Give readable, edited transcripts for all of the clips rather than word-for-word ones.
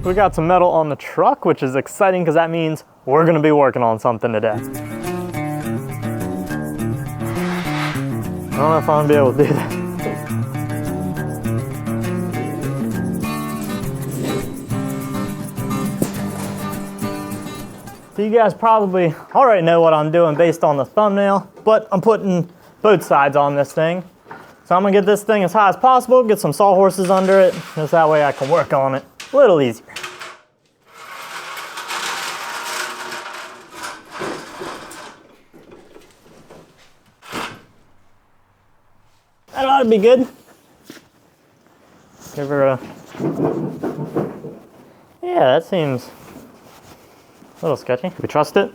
We got some metal on the truck, which is exciting because that means we're gonna be working on something today. I don't know if I'm gonna be able to do that. So you guys probably already know what I'm doing based on the thumbnail, but I'm putting both sides on this thing. So I'm gonna get this thing as high as possible, get some sawhorses under it, just that way I can work on it a little easier. That ought to be good. Give her a... Yeah, that seems a little sketchy. We trust it?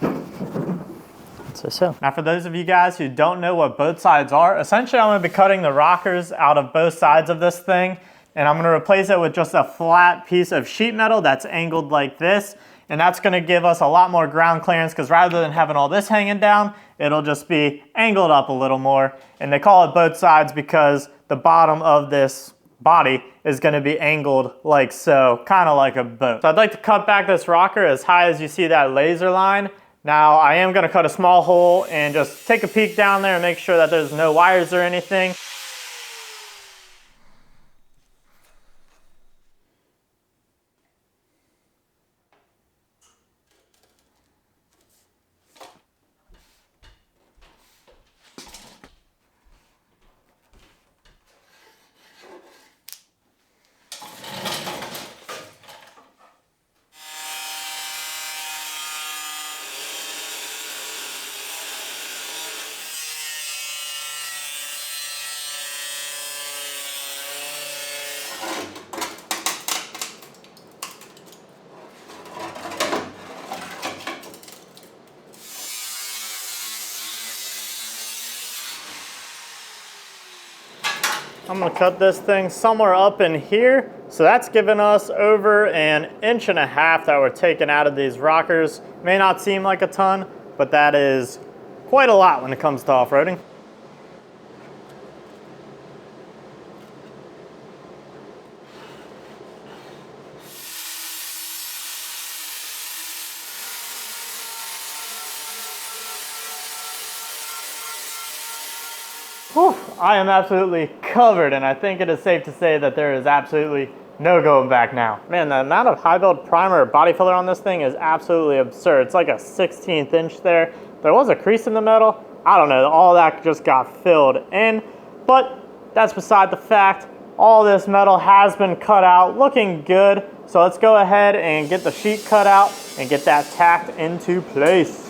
I'd say so. Now for those of you guys who don't know what both sides are, essentially I'm going to be cutting the rockers out of both sides of this thing, and I'm going to replace it with just a flat piece of sheet metal that's angled like this. And that's gonna give us a lot more ground clearance because rather than having all this hanging down, it'll just be angled up a little more. And they call it both sides because the bottom of this body is gonna be angled like so, kind of like a boat. So I'd like to cut back this rocker as high as you see that laser line. Now I am gonna cut a small hole and just take a peek down there and make sure that there's no wires or anything. I'm gonna cut this thing somewhere up in here. So that's giving us over 1.5 inches that we're taking out of these rockers. May not seem like a ton, but that is quite a lot when it comes to off-roading. Whew, I am absolutely covered, and I think it is safe to say that there is absolutely no going back now. Man, the amount of high build primer or body filler on this thing is absolutely absurd. It's like a 1/16 inch there. There was a crease in the metal. I don't know, all that just got filled in, but that's beside the fact. All this metal has been cut out, looking good. So let's go ahead and get the sheet cut out and get that tacked into place.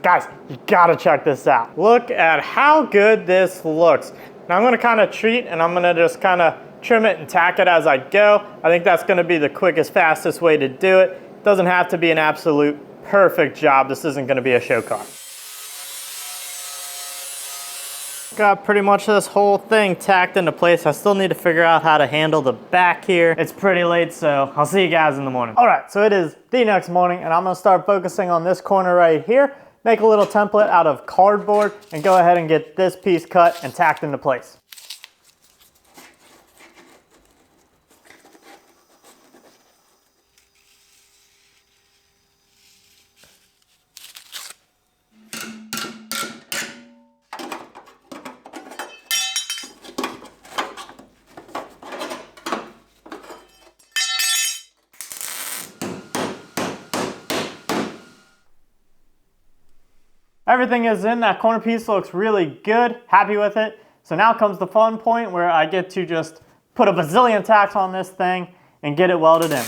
Guys, you gotta check this out. Look at how good this looks. Now I'm gonna kind of treat and I'm gonna just kind of trim it and tack it as I go. I think that's gonna be the quickest, fastest way to do it. It doesn't have to be an absolute perfect job. This isn't gonna be a show car. Got pretty much this whole thing tacked into place. I still need to figure out how to handle the back here. It's pretty late, so I'll see you guys in the morning. All right, so it is the next morning and I'm gonna start focusing on this corner right here, make a little template out of cardboard and go ahead and get this piece cut and tacked into place. Everything is in, that corner piece looks really good, happy with it. So now comes the fun point where I get to just put a bazillion tacks on this thing and get it welded in.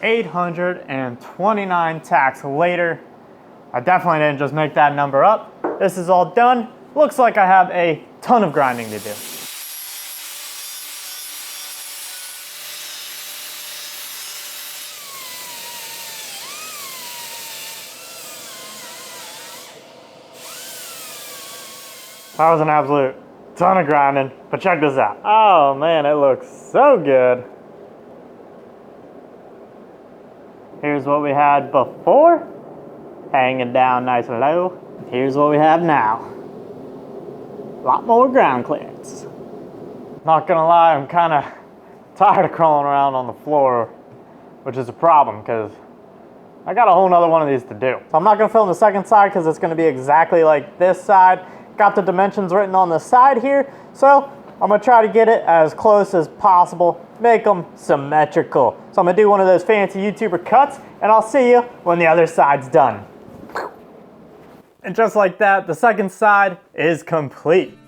829 tacks later. I definitely didn't just make that number up. This is all done. Looks like I have a ton of grinding to do. That was an absolute ton of grinding, but check this out. Oh man, it looks so good. Here's what we had before, hanging down nice and low. Here's what we have now. A lot more ground clearance. Not gonna lie, I'm kind of tired of crawling around on the floor, which is a problem because I got a whole nother one of these to do. So I'm not gonna film the second side because it's gonna be exactly like this side. Got the dimensions written on the side here, so I'm gonna try to get it as close as possible, make them symmetrical. So I'm gonna do one of those fancy YouTuber cuts, and I'll see you when the other side's done. And just like that, the second side is complete.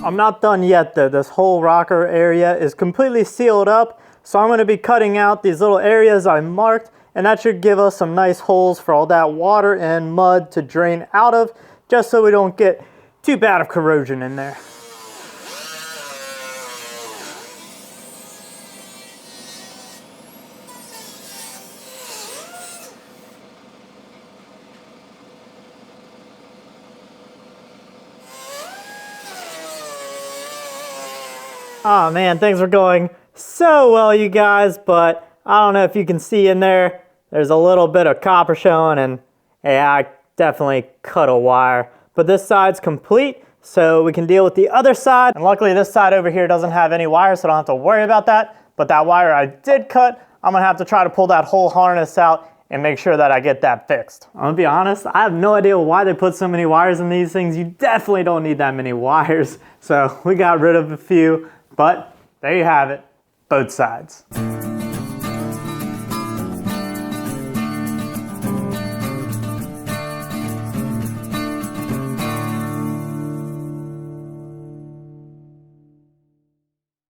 I'm not done yet though. This whole rocker area is completely sealed up. So I'm going to be cutting out these little areas I marked, and that should give us some nice holes for all that water and mud to drain out of, just so we don't get too bad of corrosion in there. Oh man, things are going so well, you guys, but I don't know if you can see in there, there's a little bit of copper showing, and yeah, I definitely cut a wire. But this side's complete, so we can deal with the other side. And luckily this side over here doesn't have any wires, so I don't have to worry about that. But that wire I did cut, I'm gonna have to try to pull that whole harness out and make sure that I get that fixed. I'm gonna be honest, I have no idea why they put so many wires in these things. You definitely don't need that many wires. So we got rid of a few, but there you have it, both sides.